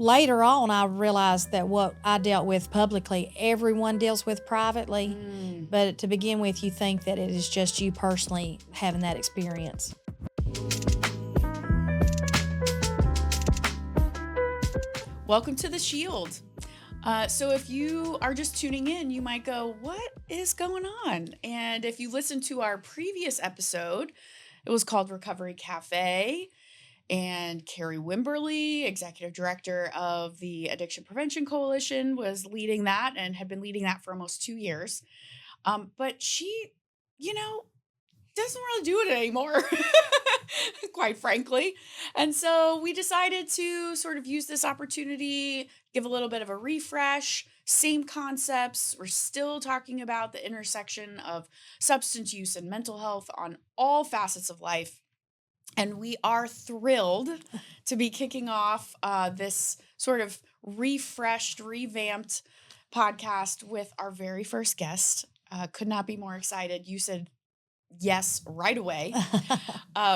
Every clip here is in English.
later on, I realized that what I dealt with publicly, everyone deals with privately. But to begin with, you think that it is just you personally having that experience. Welcome to The Shield. So if you are just tuning in, you might go, what is going on? And if you listened to our previous episode, it was called Recovery Cafe. And Carrie Wimberly, executive director of the Addiction Prevention Coalition, was leading that and had been leading that for almost 2 years. But she, doesn't really do it anymore, quite frankly. And so we decided to sort of use this opportunity, give a little bit of a refresh, same concepts. We're still talking about the intersection of substance use and mental health on all facets of life. And we are thrilled to be kicking off this sort of refreshed, revamped podcast with our very first guest. Could not be more excited. You said yes right away.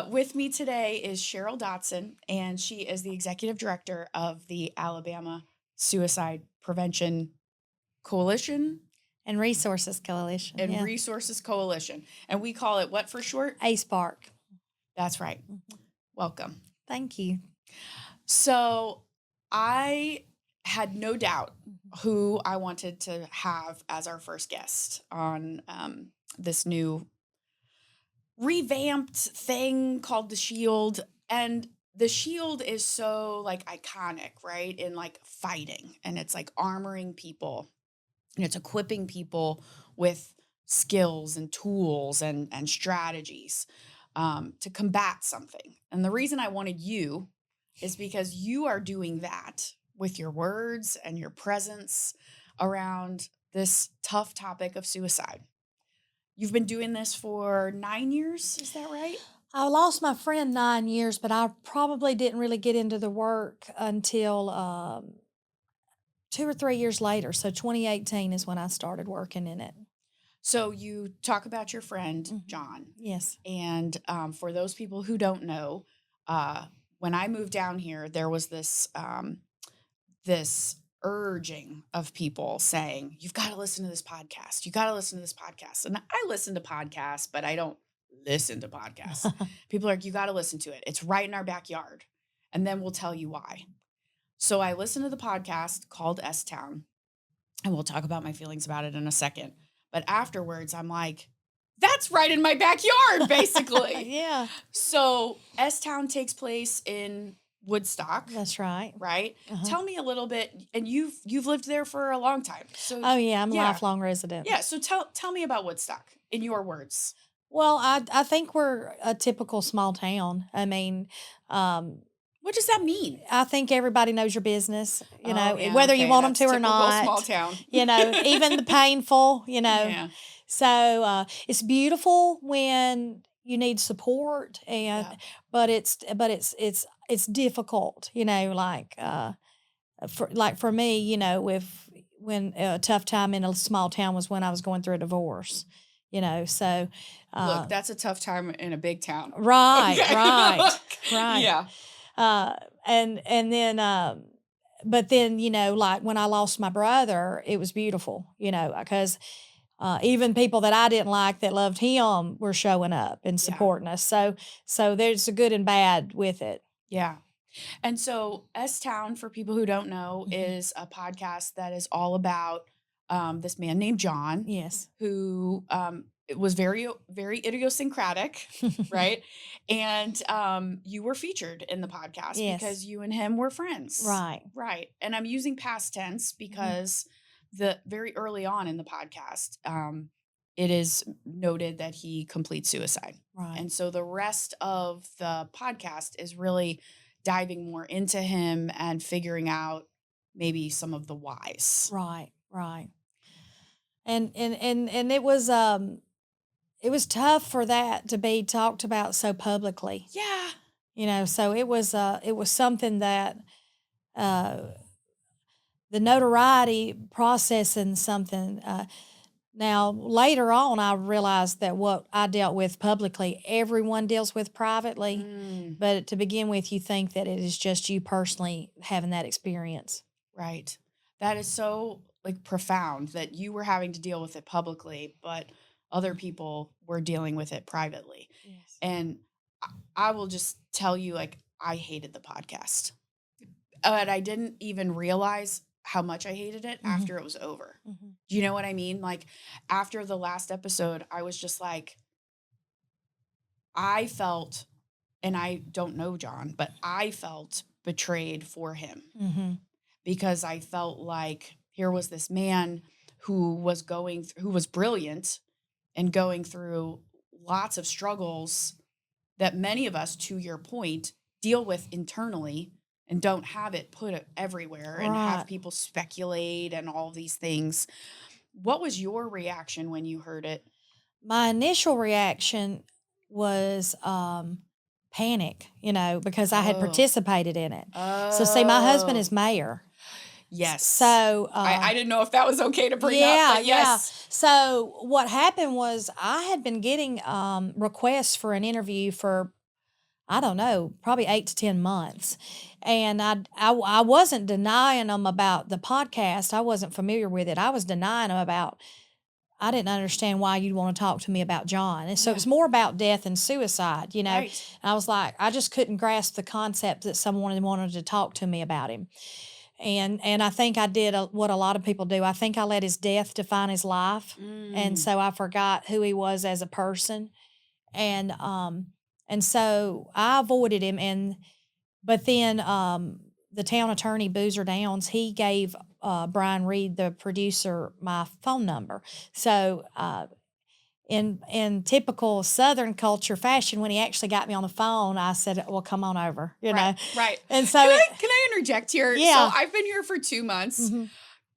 With me today is Cheryl Dodson, and she is the executive director of the Alabama Suicide Prevention Coalition. And Resources Coalition. And Resources Coalition. And we call it what for short? ASPARC. That's right. Welcome. Thank you. So I had no doubt who I wanted to have as our first guest on this new revamped thing called The Shield. And The Shield is so iconic, right? In fighting, and it's armoring people, and it's equipping people with skills and tools and strategies to combat something. And the reason I wanted you is because you are doing that with your words and your presence around this tough topic of suicide. You've been doing this for 9 years, is that right? I lost my friend 9 years, but I probably didn't really get into the work until 2 or 3 years later. So 2018 is when I started working in it. So you talk about your friend, John. Yes. And for those people who don't know, when I moved down here, there was this this urging of people saying, you've got to listen to this podcast. You got to listen to this podcast. And I listen to podcasts, but I don't listen to podcasts. People are like, you got to listen to it. It's right in our backyard. And then we'll tell you why. So I listened to the podcast called S-Town, and we'll talk about my feelings about it in a second. But afterwards, I'm like, that's right in my backyard, basically. Yeah. So S-Town takes place in Woodstock. That's right. Right? Tell me a little bit, and you've lived there for a long time. So Oh, yeah, I'm a lifelong resident. Yeah, so tell me about Woodstock in your words. Well, I think we're a typical small town. I mean, what does that mean? I think everybody knows your business, whether you want them to or not. Small town. Even the painful, Yeah. So it's beautiful when you need support, but it's difficult, for me, when a tough time in a small town was when I was going through a divorce. So look, that's a tough time in a big town. Right, okay. right, right. Yeah. And then, but then, when I lost my brother, it was beautiful, because even people that I didn't like that loved him were showing up and supporting us. So there's a good and bad with it. Yeah. And so S-Town, for people who don't know, is a podcast that is all about this man named John. Yes. Who it was very, very idiosyncratic, right? And you were featured in the podcast because you and him were friends. Right. Right. And I'm using past tense because the very early on in the podcast, it is noted that he completes suicide. Right. And so the rest of the podcast is really diving more into him and figuring out maybe some of the whys. Right. Right. And it was tough for that to be talked about so publicly. Yeah. So it was something that the notoriety processing something Now, later on, I realized that what I dealt with publicly, everyone deals with privately. Mm, But to begin with, you think that it is just you personally having that experience. right. That is so like profound that you were having to deal with it publicly, but other people were dealing with it privately. Yes. And I will just tell you, like, I hated the podcast. And I didn't even realize how much I hated it Mm-hmm. after it was over. Mm-hmm. Do you know what I mean? Like, after the last episode, I was just like, I felt, and I don't know John, but I felt betrayed for him Mm-hmm. because I felt like here was this man who was who was brilliant and going through lots of struggles that many of us, to your point, deal with internally and don't have it put everywhere and have Right. people speculate and all these things. What was your reaction when you heard it? My initial reaction was panic, because I had Oh, participated in it. So, see, my husband oh, is mayor. yes. So, I didn't know if that was okay to bring up, yeah, but yeah. yes. So, what happened was I had been getting requests for an interview for, I don't know, probably 8 to 10 months. And I wasn't denying them about the podcast. I wasn't familiar with it. I was denying them about, I didn't understand why you'd want to talk to me about John. And so it Yeah, was more about death and suicide, right. And I was like, I just couldn't grasp the concept that someone wanted to talk to me about him. And I think I did what a lot of people do. I think I let his death define his life. And Mm, so I forgot who he was as a person. And so I avoided him. But then the town attorney, Boozer Downs, he gave Brian Reed, the producer, my phone number. So in typical Southern culture fashion, when he actually got me on the phone, I said, "Well, come on over," right, right. And so Can I interject here? So yeah. I've been here for 2 months. Hmm.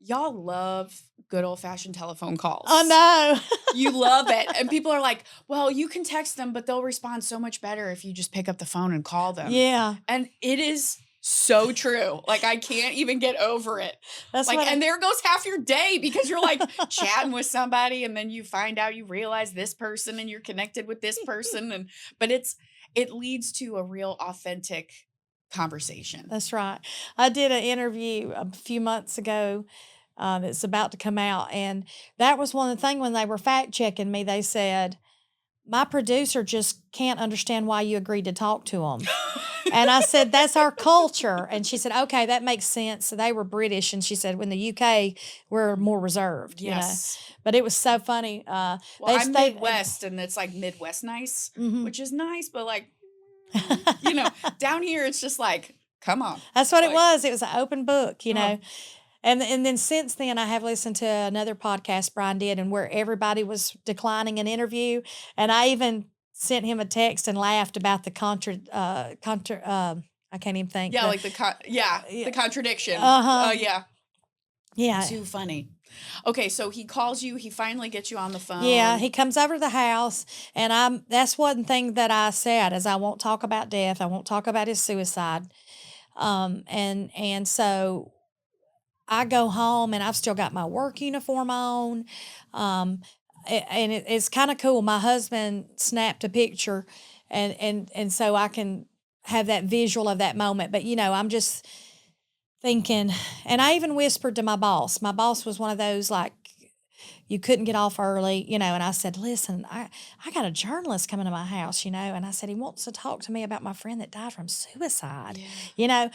Y'all love good old fashioned telephone calls. Oh no. You love it. And people are like, well, you can text them, but they'll respond so much better if you just pick up the phone and call them. Yeah. And it is so true. Like, I can't even get over it. That's Like, what and there goes half your day because you're like chatting with somebody and then you find out you realize this person and you're connected with this person. But it leads to a real authentic conversation. That's right. I did an interview a few months ago that's about to come out. And that was one of the things when they were fact checking me, they said, my producer just can't understand why you agreed to talk to him. And I said, that's our culture. And she said, okay, that makes sense. So they were British. And she said, when the UK, we're more reserved, Yes. But it was so funny. Well, I'm Midwest and it's like Midwest nice, which is nice, but like, down here it's just like, come on. That's what like, it was. It was an open book, Uh-huh. And then since then, I have listened to another podcast Brian did, and where everybody was declining an interview, and I even sent him a text and laughed about the I can't even think. Yeah, like the contradiction. Uh-huh. Yeah. Yeah. Too funny. Okay, so he calls you. He finally gets you on the phone. Yeah, he comes over to the house, and that's one thing that I said is I won't talk about death. I won't talk about his suicide. And so I go home and I've still got my work uniform on. And it's kind of cool. My husband snapped a picture and so I can have that visual of that moment. But I'm just thinking, and I even whispered to my boss. My boss was one of those like, you couldn't get off early, and I said, listen, I got a journalist coming to my house, and I said, he wants to talk to me about my friend that died from suicide, and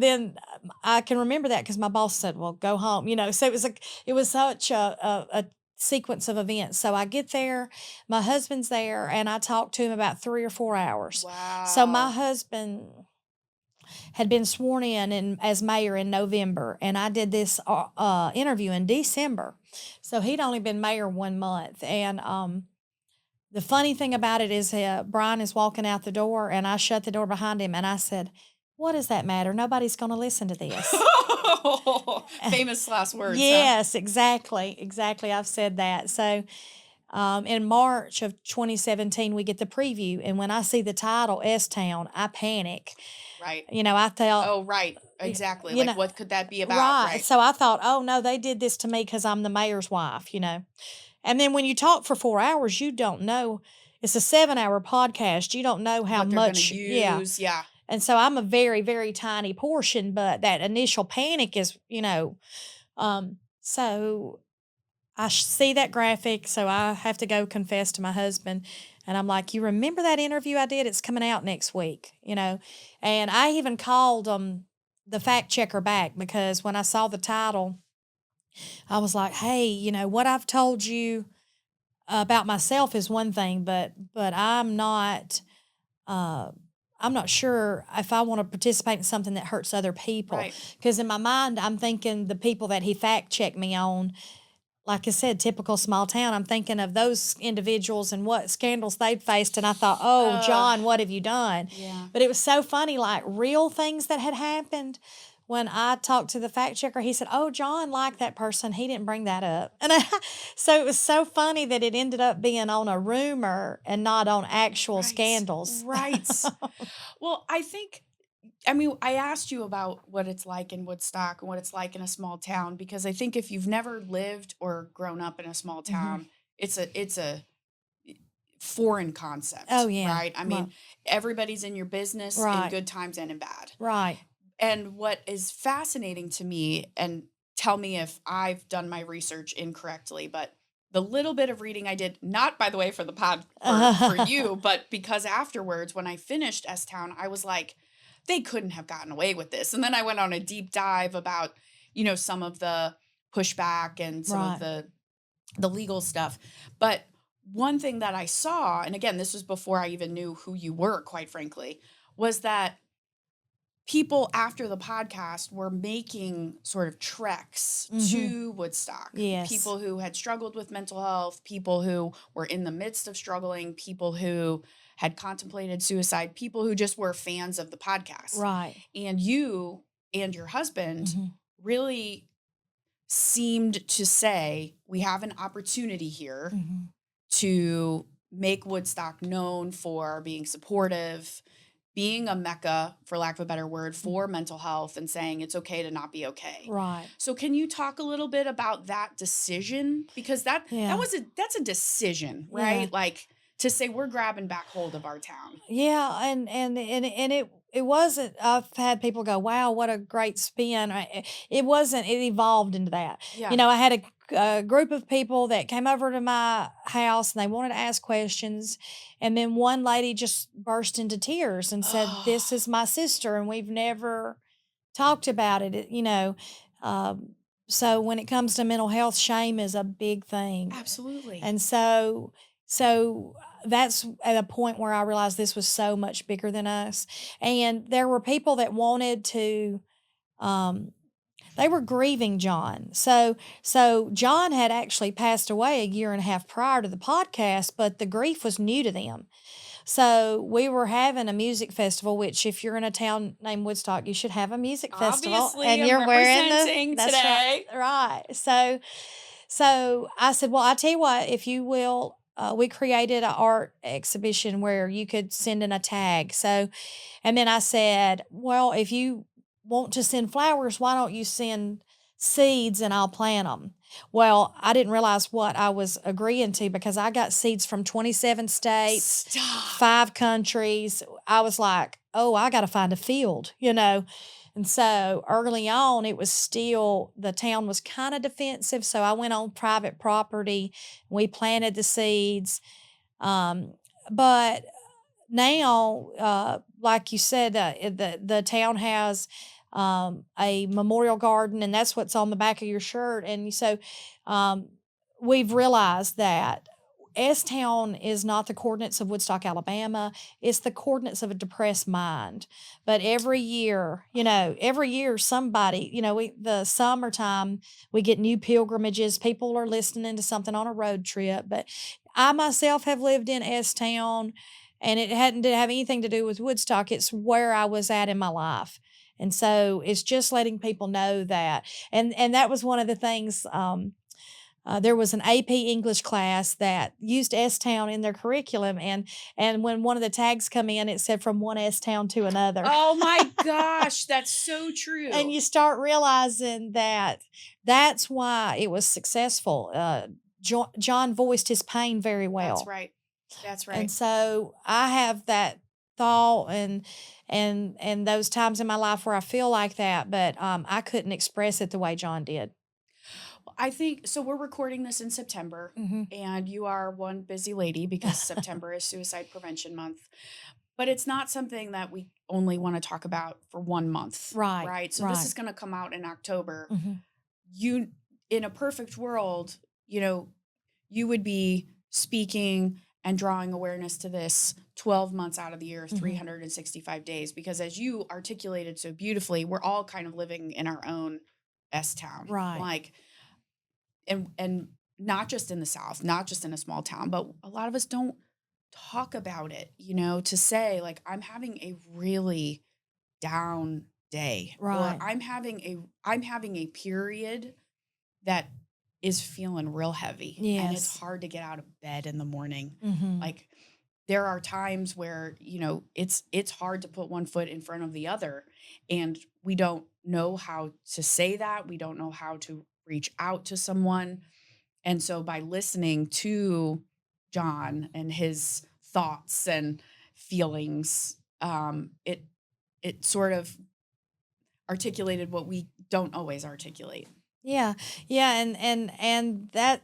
then I can remember that because my boss said, well, go home, so it was such a sequence of events. So I get there, my husband's there, and I talk to him about 3 or 4 hours. Wow. So my husband had been sworn in as mayor in November, and I did this interview in December. So he'd only been mayor 1 month. And the funny thing about it is Brian is walking out the door, and I shut the door behind him, and I said, what does that matter? Nobody's going to listen to this. Famous last words. Yes, huh? Exactly. I've said that. So in March of 2017, we get the preview, and when I see the title, S-Town, I panic. Right. I thought. Oh, right. Exactly. What could that be about? Right. So I thought, oh, no, they did this to me because I'm the mayor's wife, And then when you talk for 4 hours, you don't know. It's a 7-hour podcast. You don't know how What they're going much. to Yeah. use. Yeah. And so I'm a very, very tiny portion, but that initial panic is, so I see that graphic. So I have to go confess to my husband. And I'm like, you remember that interview I did? It's coming out next week, And I even called the fact checker back because when I saw the title, I was like, hey, what I've told you about myself is one thing, but uh, I'm not sure if I want to participate in something that hurts other people. Right. Because in my mind, I'm thinking the people that he fact checked me on, like I said, typical small town. I'm thinking of those individuals and what scandals they'd faced. And I thought, oh, John, what have you done? Yeah. But it was so funny, like real things that had happened. When I talked to the fact checker, he said, oh, John liked that person. He didn't bring that up. And so it was so funny that it ended up being on a rumor and not on actual scandals. Right. Well, I asked you about what it's like in Woodstock and what it's like in a small town, because I think if you've never lived or grown up in a small town, it's a foreign concept. Oh, yeah. Right. I mean, everybody's in your business in good times and in bad. Right. And what is fascinating to me, and tell me if I've done my research incorrectly, but the little bit of reading I did, not by the way for the pod for you, but because afterwards when I finished S Town, I was like, they couldn't have gotten away with this. And then I went on a deep dive about, some of the pushback and some of the legal stuff. But one thing that I saw, and again, this was before I even knew who you were, quite frankly, was that people after the podcast were making sort of treks to Woodstock. Yes. People who had struggled with mental health, people who were in the midst of struggling, people who had contemplated suicide, people who just were fans of the podcast. Right. And you and your husband really seemed to say, we have an opportunity here to make Woodstock known for being supportive, being a mecca, for lack of a better word, for mental health, and saying it's okay to not be okay. Right. So can you talk a little bit about that decision? Because that's a decision, right? Yeah. Like to say we're grabbing back hold of our town. Yeah, and it wasn't. I've had people go, "Wow, what a great spin!" It wasn't. It evolved into that. Yeah. I had a group of people that came over to my house and they wanted to ask questions, and then one lady just burst into tears and said, "This is my sister, and we've never talked about it." So when it comes to mental health, shame is a big thing. Absolutely. And so that's at a point where I realized this was so much bigger than us. And there were people that wanted to, they were grieving John. So John had actually passed away a year and a half prior to the podcast, but the grief was new to them. So we were having a music festival, which if you're in a town named Woodstock, you should have a music festival. Obviously, And I'm you're wearing representing that's today. Right. So I said, well, I tell you what, if you will, we created an art exhibition where you could send in a tag. So, and then I said, well, if you want to send flowers, why don't you send seeds and I'll plant them? Well, I didn't realize what I was agreeing to because I got seeds from 27 states, Stop. 5 countries. I was like, oh, I got to find a field, And so early on, it was still, the town was kind of defensive. So I went on private property. We planted the seeds. But now, like you said, the town has a memorial garden, and that's what's on the back of your shirt. And so we've realized that S-Town is not the coordinates of Woodstock, Alabama. It's the coordinates of a depressed mind. But every year somebody, the summertime, we get new pilgrimages. People are listening to something on a road trip. But I myself have lived in S-Town, and it didn't have anything to do with Woodstock. It's where I was at in my life. And so it's just letting people know that. And that was one of the things. There was an AP English class that used S-Town in their curriculum, and when one of the tags come in, it said from one S-Town to another. Oh my gosh, that's so true. And you start realizing that that's why it was successful. John voiced his pain very That's well. right. That's And right. so I have that thought and those times in my life where I feel like that, but I couldn't express it the way John did. Well, I think so. We're recording this in September, Hmm. and you are one busy lady because September is Suicide Prevention Month. But it's not something that we only want to talk about for 1 month, Right, right? So this right. is going to come out in October. Hmm. You, in a perfect world, you would be speaking and drawing awareness to this 12 months out of the year, Hmm. 365 days, because as you articulated so beautifully, we're all kind of living in our own S town. Right. Like, and not just in the South, not just in a small town, but a lot of us don't talk about it, to say like I'm having a really down day, or Right. I'm having a period that is feeling real heavy and it's Yes. hard to get out of bed in the morning. Hmm. Like there are times where, it's hard to put one foot in front of the other, and we don't know how to say that. We don't know how to reach out to someone. And so by listening to John and his thoughts and feelings, it sort of articulated what we don't always articulate. Yeah. Yeah. And that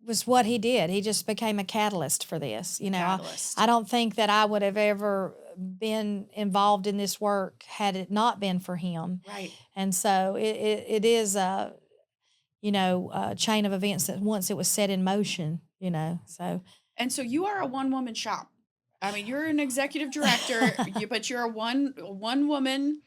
was what he did. He just became a catalyst for this. A I catalyst. don't think that I would have ever been involved in this work had it not been for him. Right. And so it is a chain of events that once it was set in motion. So And so you are a one woman shop. I mean, you're an executive director, but you're a one woman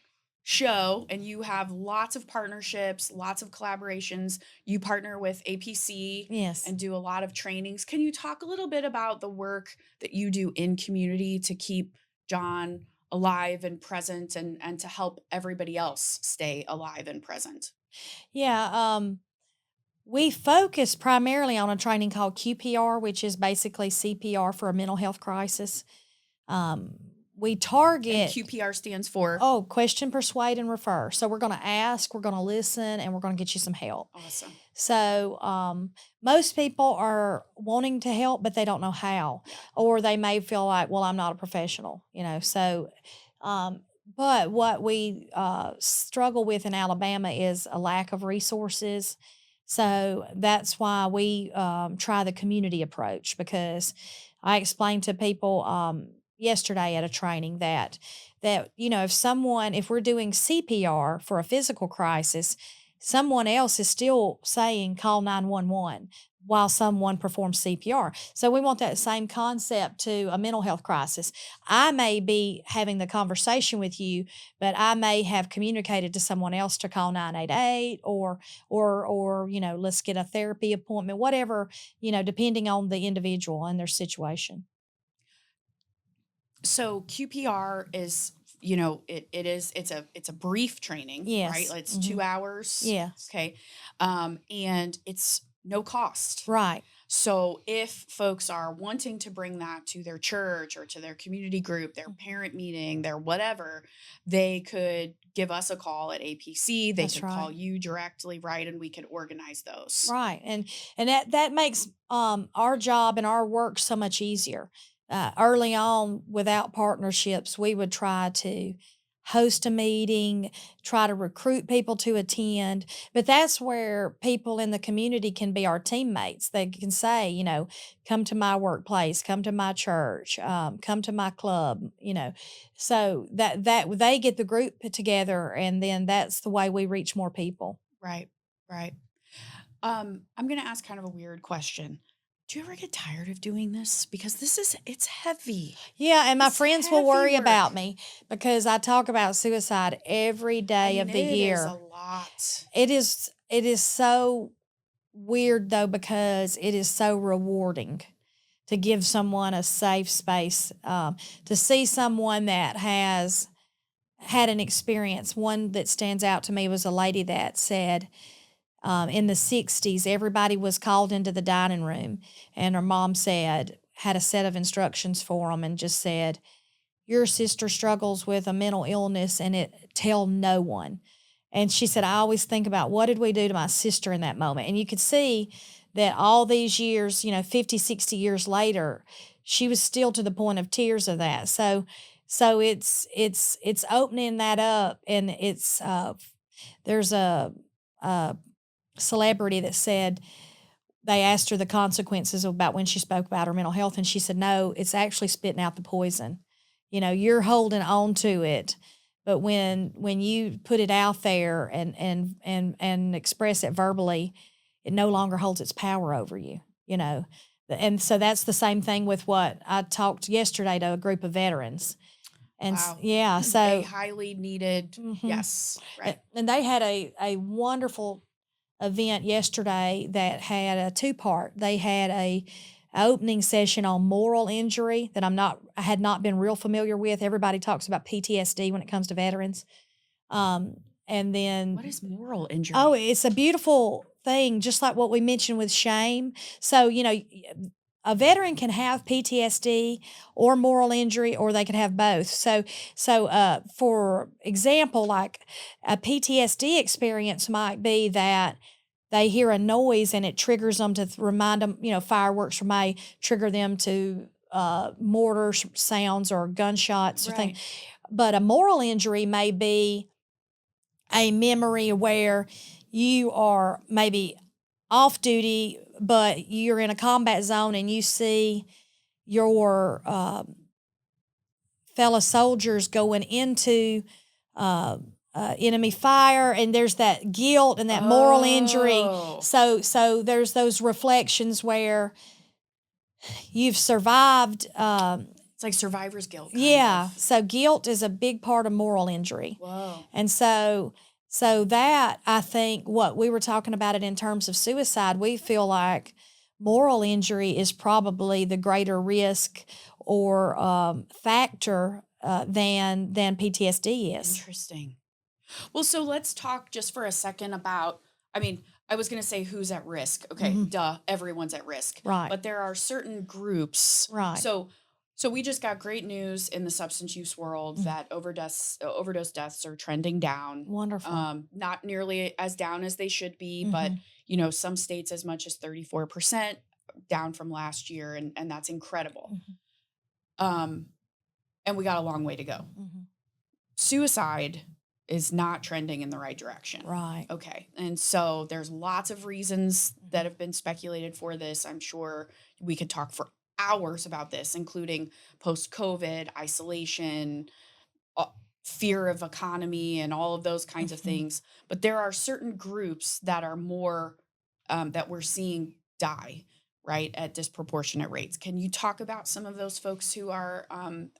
show, and you have lots of partnerships, lots of collaborations. You partner with APC yes. and do a lot of trainings. Can you talk a little bit about the work that you do in community to keep John alive and present, and to help everybody else stay alive and present? Yeah. We focus primarily on a training called QPR, which is basically CPR for a mental health crisis. Um, we And target QPR stands for question, persuade, and refer. So we're going to ask, we're going to listen, and we're going to get you some help. awesome. So most people are wanting to help, but they don't know how, Yeah. or they may feel like, well, I'm not a professional. So, um, but what we struggle with in Alabama is a lack of resources. So that's why we try the community approach, because I explained to people yesterday at a training if we're doing CPR for a physical crisis, someone else is still saying call 911 while someone performs CPR. So we want that same concept to a mental health crisis. I may be having the conversation with you, but I may have communicated to someone else to call 988 or let's get a therapy appointment, whatever, depending on the individual and their situation. So QPR is, it's a brief training, right? Yes. Like, it's Hmm. 2 hours. Yes. Okay. And it's no cost. Right. So if folks are wanting to bring that to their church or to their community group, their Mhm. parent meeting, their whatever, they could give us a call at APC. They That's could call right. you directly, right? And we could organize those. Right. And that makes our job and our work so much easier. Early on, without partnerships, we would try to host a meeting, try to recruit people to attend. But that's where people in the community can be our teammates. They can say, come to my workplace, come to my church, come to my club. So that they get the group put together, and then that's the way we reach more people. Right. Right. I'm going to ask kind of a weird question. Do you ever get tired of doing this? Because it's heavy. Yeah, and my It's friends will heavy worry about work. me because I talk about suicide every I day mean, of the it is a year. lot. It is so weird though, because it is so rewarding to give someone a safe space, to see someone that has had an experience. One that stands out to me was a lady that said, in the 60s, everybody was called into the dining room, and her mom had a set of instructions for them and just said, your sister struggles with a mental illness, and tell no one. And she said, I always think about what did we do to my sister in that moment. And you could see that all these years, 50, 60 years later, she was still to the point of tears of that. So it's opening that up, and there's a celebrity that said they asked her the consequences about when she spoke about her mental health, and she said, no, it's actually spitting out the poison. You're holding on to it, but when you put it out there and express it verbally, it no longer holds its power over you. And so that's the same thing with what I talked yesterday to a group of veterans. And Wow. yeah, A so highly needed, yes, right. and they had a wonderful event yesterday that had a two-part. They had a opening session on moral injury that I had not been real familiar with. Everybody talks about PTSD when it comes to veterans. And then What is moral injury? Oh, it's a beautiful thing, just like what we mentioned with shame. So, a veteran can have PTSD or moral injury, or they can have both. So, for example, like a PTSD experience might be that they hear a noise and it triggers them to remind them, fireworks may trigger them to mortar sounds or gunshots or Right. things. But a moral injury may be a memory where you are maybe off duty, but you're in a combat zone and you see your fellow soldiers going into uh, enemy fire, and there's that guilt and that moral injury. Oh. So there's those reflections where you've survived. It's like survivor's guilt. Yeah. So guilt is a big part of moral injury. Whoa. And so that, I think, what we were talking about it in terms of suicide, we feel like moral injury is probably the greater risk or factor than PTSD is. Interesting. Well, so let's talk just for a second about, I was going to say who's at risk. Okay, duh, everyone's at risk. Right. But there are certain groups. Right. So we just got great news in the substance use world that overdose deaths are trending down. Wonderful. Not nearly as down as they should be, but some states as much as 34% down from last year, and that's incredible. And we got a long way to go. Suicide is not trending in the right direction. Right. Okay. And so there's lots of reasons that have been speculated for this. I'm sure we could talk for hours about this, including post-COVID, isolation, fear of economy, and all of those kinds of things. But there are certain groups that are more, that we're seeing die, right, at disproportionate rates. Can you talk about some of those folks who are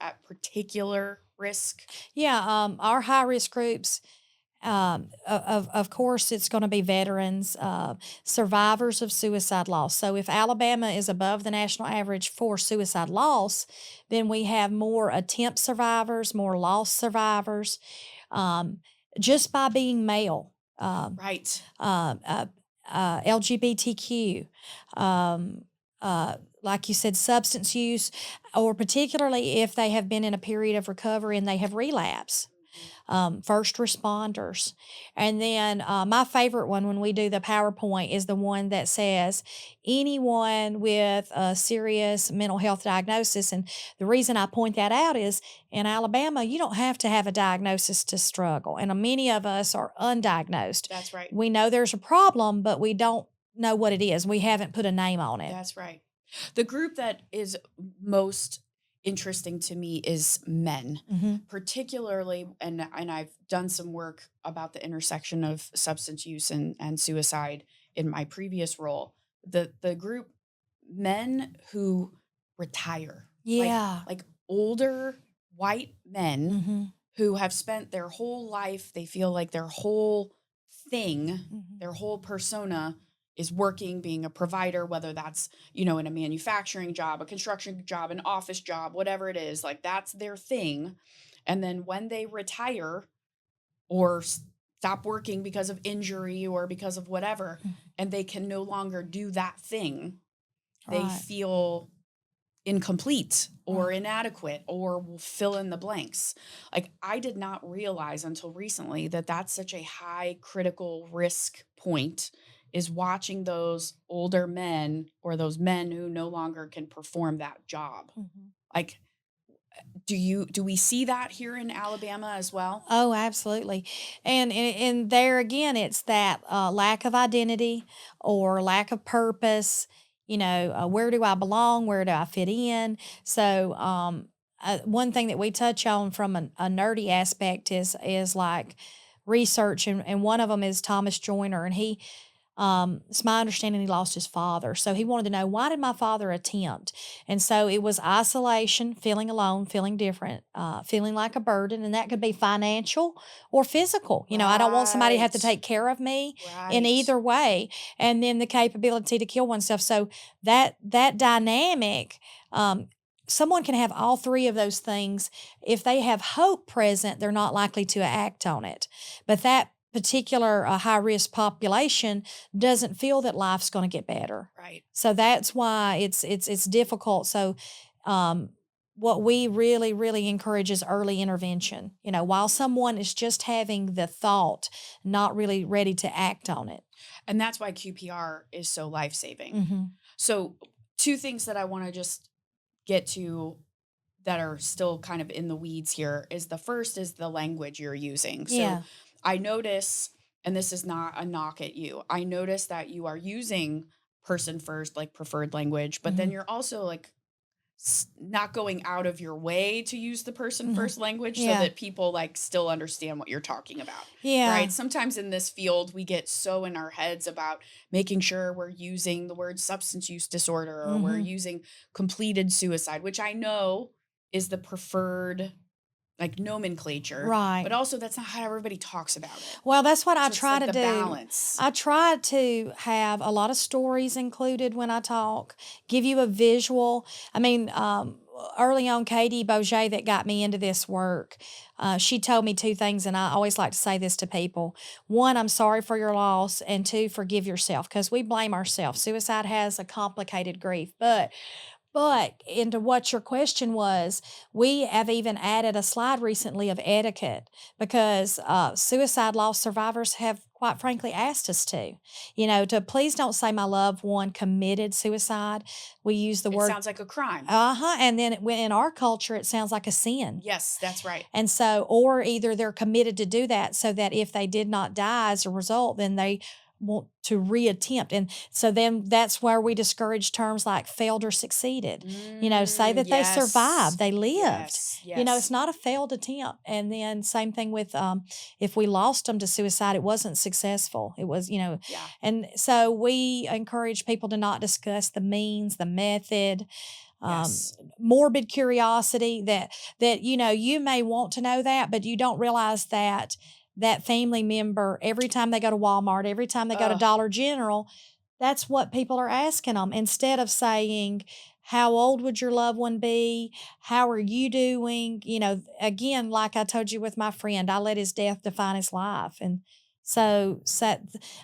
at particular risk? Yeah, our high risk groups, of course, it's going to be veterans, survivors of suicide loss. So if Alabama is above the national average for suicide loss, then we have more attempt survivors, more loss survivors, just by being male. Right. LGBTQ, like you said, substance use, or particularly if they have been in a period of recovery and they have relapsed. First responders. And then my favorite one when we do the PowerPoint is the one that says anyone with a serious mental health diagnosis. And the reason I point that out is in Alabama, you don't have to have a diagnosis to struggle. And many of us are undiagnosed. That's right. We know there's a problem, but we don't know what it is. We haven't put a name on it. That's right. The group that is most interesting to me is men, particularly, and I've done some work about the intersection of substance use and suicide in my previous role. The group men who retire, like older white men who have spent their whole life, they feel like their whole thing, their whole persona is working, being a provider, whether that's, in a manufacturing job, a construction job, an office job, whatever it is, like that's their thing. And then when they retire or stop working because of injury or because of whatever, and they can no longer do that thing, they feel incomplete or inadequate or will fill in the blanks. Like I did not realize until recently that that's such a high critical risk point is watching those older men or those men who no longer can perform that job. Mhm. Like, do we see that here in Alabama as well? Oh, absolutely. And there again, it's that lack of identity or lack of purpose. Where do I belong? Where do I fit in? So, one thing that we touch on from a nerdy aspect is like research, and one of them is Thomas Joyner, and it's my understanding he lost his father. So he wanted to know, why did my father attempt? And so it was isolation, feeling alone, feeling different, feeling like a burden. And that could be financial or physical. I don't want somebody to have to Right. take care of me in Right. either way. And then the capability to kill oneself. So that dynamic, someone can have all three of those things. If they have hope present, they're not likely to act on it. But that particular high risk population doesn't feel that life's going to get better. Right. So that's why it's difficult. So um, what we really really encourage is early intervention. While someone is just having the thought, not really ready to act on it. And that's why QPR is so life-saving. Hmm. So, two things that I want to just get to that are still kind of in the weeds here is the first is the language you're using. So, Yeah. I notice, and this is not a knock at you, I notice that you are using person first, like preferred language, but then Hmm. you're also like not going out of your way to use the person Hmm. first language so Yeah. that people like still understand what you're talking about. Yeah. Right? Sometimes in this field we get so in our heads about making sure we're using the word substance use disorder or we're Hmm. using completed suicide, which I know is the preferred like nomenclature, but Right. also that's not how everybody talks about it. Well, that's what I So it's try like to the do. balance. I try to have a lot of stories included when I talk, give you a visual. I mean, early on, Katie Boget, that got me into this work, she told me two things, and I always like to say this to people. One, I'm sorry for your loss, and two, forgive yourself, because we blame ourselves. Suicide has a complicated grief, but into what your question was, we have even added a slide recently of etiquette because suicide loss survivors have quite frankly asked us to please don't say my loved one committed suicide. We use the It word, sounds like a crime. and then in our culture, it sounds like a sin. Yes, that's right. And so, or either they're committed to do that so that if they did not die as a result, then they want to reattempt. And so then that's where we discourage terms like failed or succeeded. Say that they Yes. survived, they lived. Yes. It's Yes. not a failed attempt. And then same thing with if we lost them to suicide, it wasn't successful. It was, Yeah. and so we encourage people to not discuss the means, the method, um, Yes. morbid curiosity that you may want to know that, but you don't realize that family member, every time they go to Walmart, every time they go to Ugh. Dollar General, that's what people are asking them, instead of saying, how old would your loved one be? How are you doing? Again, like I told you with my friend, I let his death define his life. And so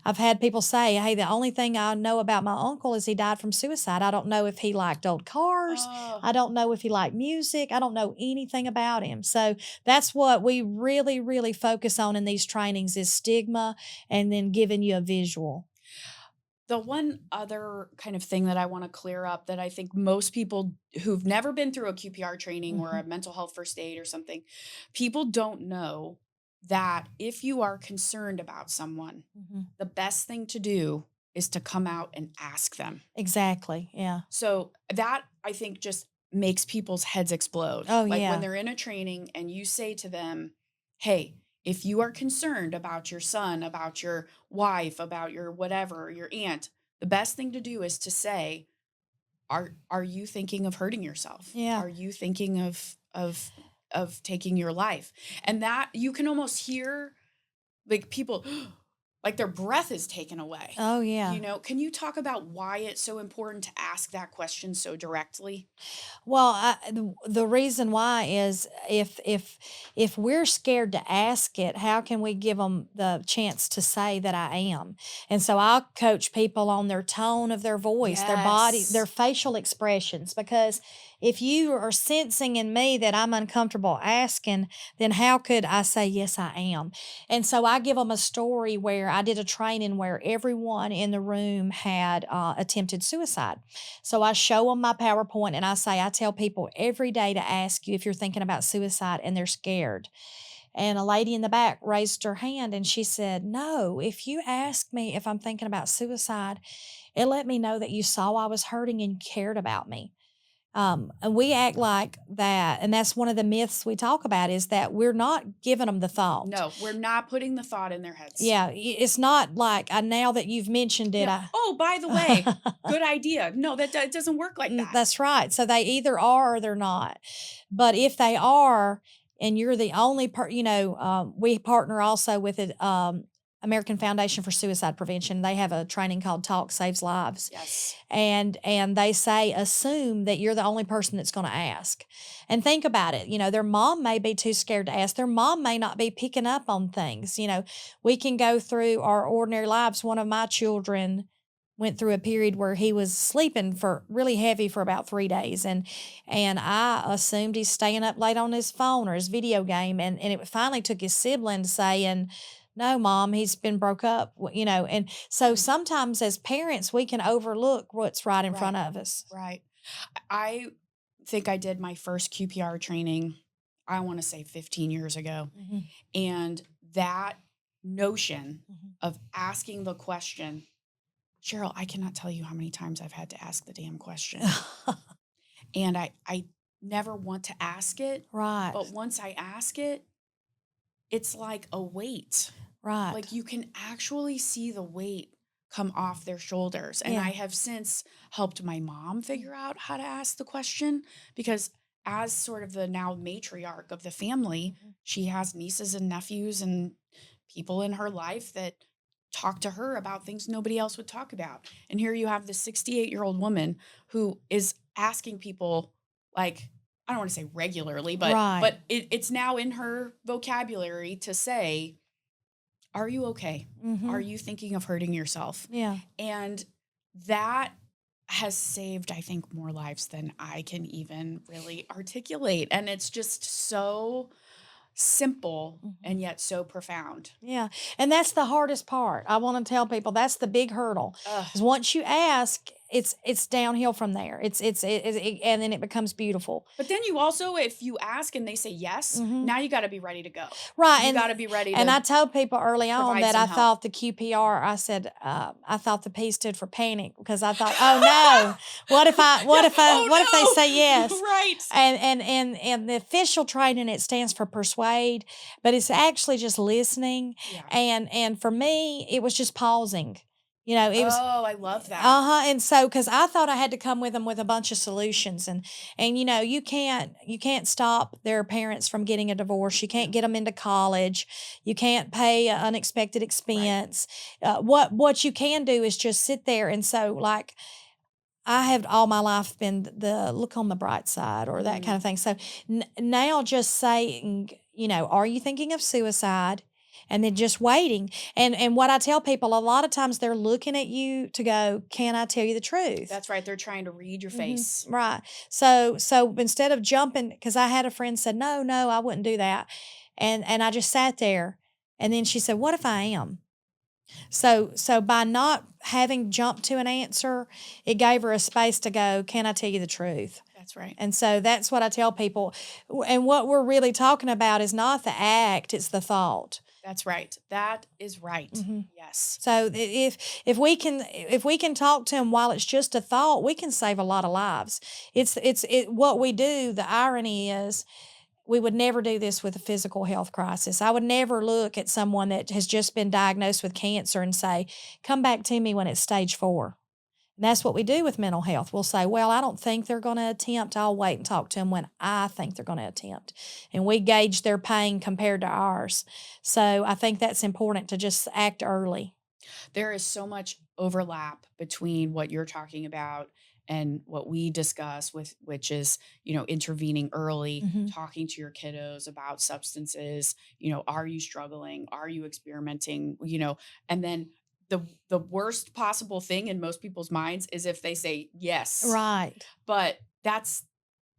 I've had people say, hey, the only thing I know about my uncle is he died from suicide. I don't know if he liked old cars. Oh. I don't know if he liked music. I don't know anything about him. So that's what we really, really focus on in these trainings is stigma and then giving you a visual. The one other kind of thing that I want to clear up that I think most people who've never been through a QPR training or Mhm, a mental health first aid or something, people don't know that if you are concerned about someone, mhm. the best thing to do is to come out and ask them. Exactly. Yeah. So that I think just makes people's heads explode. Oh, Like when yeah. they're in a training and you say to them, hey, if you are concerned about your son, about your wife, about your whatever, your aunt, the best thing to do is to say, are you thinking of hurting yourself? Yeah. Are you thinking of taking your life? And that you can almost hear like people like their breath is taken away. Oh, yeah. Can you talk about why it's so important to ask that question so directly? Well, the reason why is if we're scared to ask it, how can we give them the chance to say that I am? And so I'll coach people on their tone of their voice, their body, their Yes. facial expressions, because if you are sensing in me that I'm uncomfortable asking, then how could I say, yes, I am? And so I give them a story where I did a training where everyone in the room had attempted suicide. So I show them my PowerPoint and I say, I tell people every day to ask you if you're thinking about suicide and they're scared. And a lady in the back raised her hand and she said, no, if you ask me if I'm thinking about suicide, it let me know that you saw I was hurting and you cared about me. And we act like that. And that's one of the myths we talk about is that we're not giving them the thought. No, we're not putting the thought in their heads. Yeah. It's not like now that you've mentioned it. Yeah. Oh, by the way, good idea. No, it doesn't work like that. That's right. So they either are or they're not. But if they are, and you're the only we partner also with it. American Foundation for Suicide Prevention. They have a training called Talk Saves Lives. Yes. And they say assume that you're the only person that's going to ask. And think about it. Their mom may be too scared to ask. Their mom may not be picking up on things. We can go through our ordinary lives. One of my children went through a period where he was sleeping for really heavy for about 3 days and I assumed he's staying up late on his phone or his video game and it finally took his sibling saying, no, mom, he's been broke up, and so sometimes as parents, we can overlook what's right in front of us. Right. I think I did my first QPR training, I want to say 15 years ago. Mm-hmm. And that notion of asking the question, Cheryl, I cannot tell you how many times I've had to ask the damn question. And I never want to ask it. Right. But once I ask it, it's like a weight. Right. Like you can actually see the weight come off their shoulders. And I have since helped my mom figure out how to ask the question because as sort of the now matriarch of the family, she has nieces and nephews and people in her life that talk to her about things nobody else would talk about. And here you have this 68-year-old woman who is asking people like, I don't want to say regularly, but it's now in her vocabulary to say, are you okay? Are you thinking of hurting yourself? Yeah. And that has saved, I think, more lives than I can even really articulate. And it's just so simple and yet so profound. Yeah. And that's the hardest part. I want to tell people that's the big hurdle. Is once you ask, it's downhill from there. It's and then it becomes beautiful. But then you also, if you ask and they say yes, now you got to be ready to go. Right. You got to be ready to. And I told people early on that I help. thought the QPR, I said, I thought the P stood for panic because I thought, oh no, what if they say yes? Right. And the official training, it stands for Persuade, but it's actually just listening. Yeah. And for me, it was just pausing. It was. Oh, I love that. And so, because I thought I had to come with them with a bunch of solutions, and you can't stop their parents from getting a divorce. You can't get them into college. You can't pay an unexpected expense. Right. What you can do is just sit there, and so like. I have all my life been the look on the bright side or that kind of thing. So now just saying, are you thinking of suicide? And then just waiting. And what I tell people, a lot of times they're looking at you to go, can I tell you the truth? That's right. They're trying to read your face. Right. So instead of jumping, because I had a friend said, no, I wouldn't do that. And I just sat there. And then she said, what if I am? So by not having jumped to an answer, it gave her a space to go, can I tell you the truth? That's right. And so that's what I tell people. And what we're really talking about is not the act, it's the thought. That's right. That is right. Yes. So if we can talk to them while it's just a thought, we can save a lot of lives. It's what we do. The irony is we would never do this with a physical health crisis. I would never look at someone that has just been diagnosed with cancer and say, come back to me when it's stage 4. And that's what we do with mental health. We'll say, well, I don't think they're going to attempt. I'll wait and talk to them when I think they're going to attempt. And we gauge their pain compared to ours. So I think that's important to just act early. There is so much overlap between what you're talking about and what we discuss which is, intervening early, talking to your kiddos about substances, are you struggling? Are you experimenting? And then the worst possible thing in most people's minds is if they say yes. Right. But that's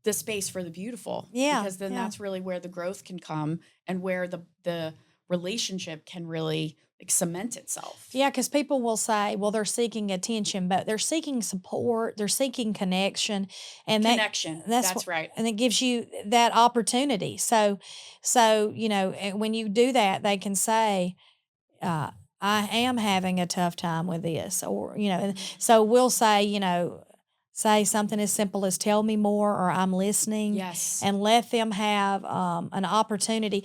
the space for the beautiful. Yeah, Because then yeah. that's really where the growth can come and where the relationship can really like cement itself. Yeah, because people will say, well, they're seeking attention, but they're seeking support, they're seeking connection, and Connection. that's what, That's right. and it gives you that opportunity. So when you do that, they can say, uh, I am having a tough time with this, or and Mhm. so we'll say, say something as simple as "Tell me more" or "I'm listening," Yes. and let them have an opportunity.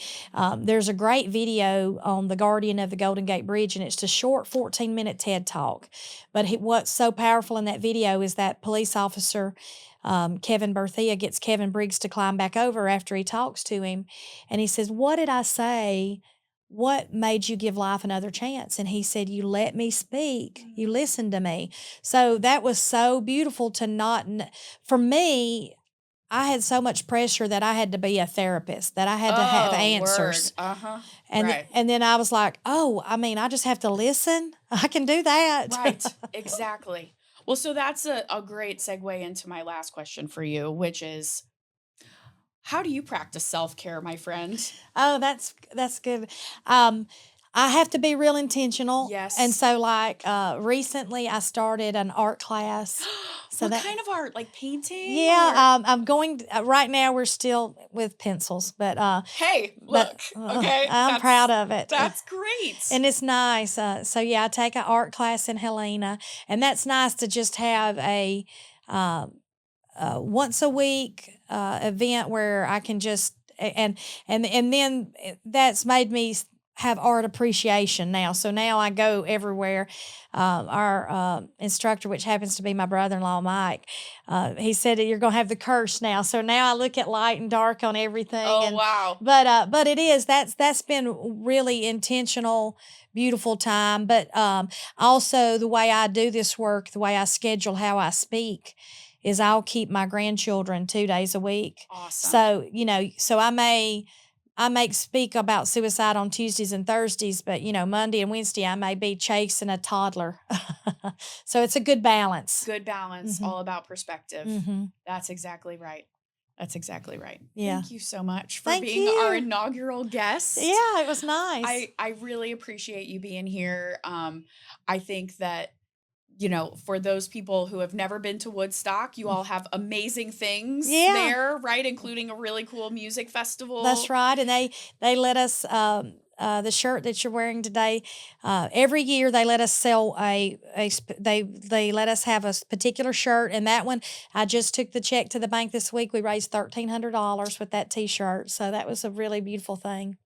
There's a great video on the Guardian of the Golden Gate Bridge, and it's a short 14-minute TED talk. But what's so powerful in that video is that police officer. Kevin Berthea gets Kevin Briggs to climb back over after he talks to him. And he says, "What did I say? What made you give life another chance?" And he said, "You let me speak. You listened to me." So that was so beautiful to not, for me, I had so much pressure that I had to be a therapist, that I had to have Oh, word. answers. Uh-huh. And, Right. and then I was like, oh, I mean, I just have to listen. I can do that. Right. Exactly. Well, so that's a great segue into my last question for you, which is how do you practice self-care, my friend? Oh, that's good. Um, I have to be real intentional, and Yes. so like recently, I started an art class. So What that kind of art? Like painting yeah, or I'm going. Right now, we're still with pencils, hey, look. Okay, I'm proud of it. that's great. And it's nice. So yeah, I take an art class in Helena, and that's nice to just have um, once a week event where I can just and then that's made me have art appreciation now. So now I go everywhere. Our instructor, which happens to be my brother-in-law Mike, he said that you're going to have the curse now. So now I look at light and dark on everything, Oh, and wow. but it is that's been really intentional, beautiful time. But also the way I do this work, the way I schedule how I speak is I'll keep my grandchildren 2 days a week. Awesome. So, so I may speak about suicide on Tuesdays and Thursdays, but Monday and Wednesday I may be chasing a toddler. So it's a good balance. Good balance, Mhm. all about perspective. Mhm. That's exactly right. That's exactly right. Yeah. Thank you so much for Thank being our you. inaugural guest. Yeah, it was nice. I really appreciate you being here. I think that for those people who have never been to Woodstock, you all have amazing things Yeah. there, right? Including a really cool music festival. That's right, and they let us the shirt that you're wearing today. Every year they let us sell they let us have a particular shirt, and that one I just took the check to the bank this week. We raised $1,300 with that T-shirt, so that was a really beautiful thing.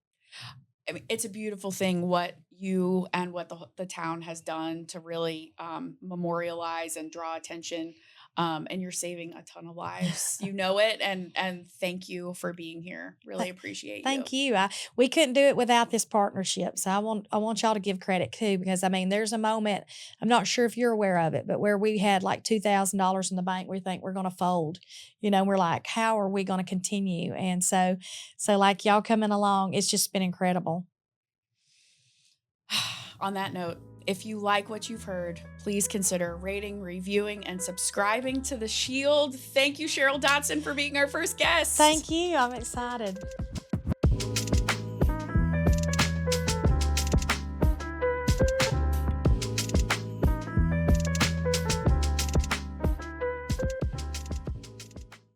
I mean, it's a beautiful thing what you and what the town has done to really memorialize and draw attention. And you're saving a ton of lives. You know it, and thank you for being here. Really appreciate you. Thank you. We couldn't do it without this partnership. So I want y'all to give credit too, because I mean, there's a moment, I'm not sure if you're aware of it, but where we had like $2,000 in the bank, we think we're going to fold. We're like, how are we going to continue? And so like y'all coming along, it's just been incredible. On that note, if you like what you've heard, please consider rating, reviewing, and subscribing to The Shield. Thank you, Cheryl Dodson, for being our first guest. Thank you. I'm excited.